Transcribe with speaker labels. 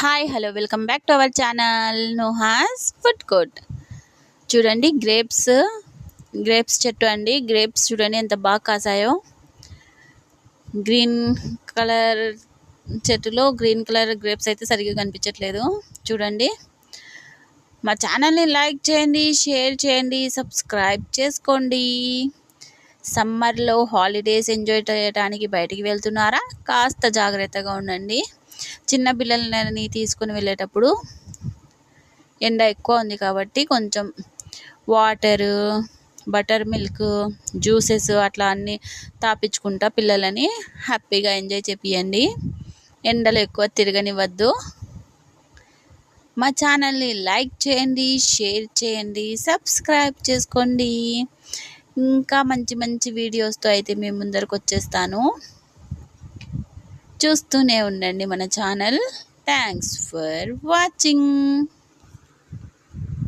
Speaker 1: Hi hello welcome back to our channel Noha's food court. చూడండి grapes చెట్టు అండి. Grapes చూడండి ఎంత బాగా కాసాయో. గ్రీన్ కలర్ చెట్టులో గ్రీన్ కలర్ గ్రేప్స్ అయితే సరిగ్గా కనిపించట్లేదు. చూడండి, మా ఛానల్ని లైక్ చేయండి, షేర్ చేయండి, సబ్స్క్రైబ్ చేసుకోండి. సమ్మర్లో హాలిడేస్ ఎంజాయ్ చేయడానికి బయటికి వెళ్తున్నారా? కాస్త జాగ్రత్తగా ఉండండి. చిన్న పిల్లలని తీసుకుని వెళ్ళేటప్పుడు ఎండ ఎక్కువ ఉంది కాబట్టి కొంచెం వాటరు, బటర్ మిల్క్, జ్యూసెస్ అట్లా అన్నీ తాపించుకుంటా పిల్లలని హ్యాపీగా ఎంజాయ్ చేపియండి. ఎండలు ఎక్కువ తిరగనివ్వద్దు. మా ఛానల్ని లైక్ చేయండి, షేర్ చేయండి, సబ్స్క్రైబ్ చేసుకోండి. ఇంకా మంచి మంచి వీడియోస్తో అయితే మేము ముందరకు వచ్చేస్తాను. చూస్తూనే ఉండండి మన ఛానల్. Thanks for watching.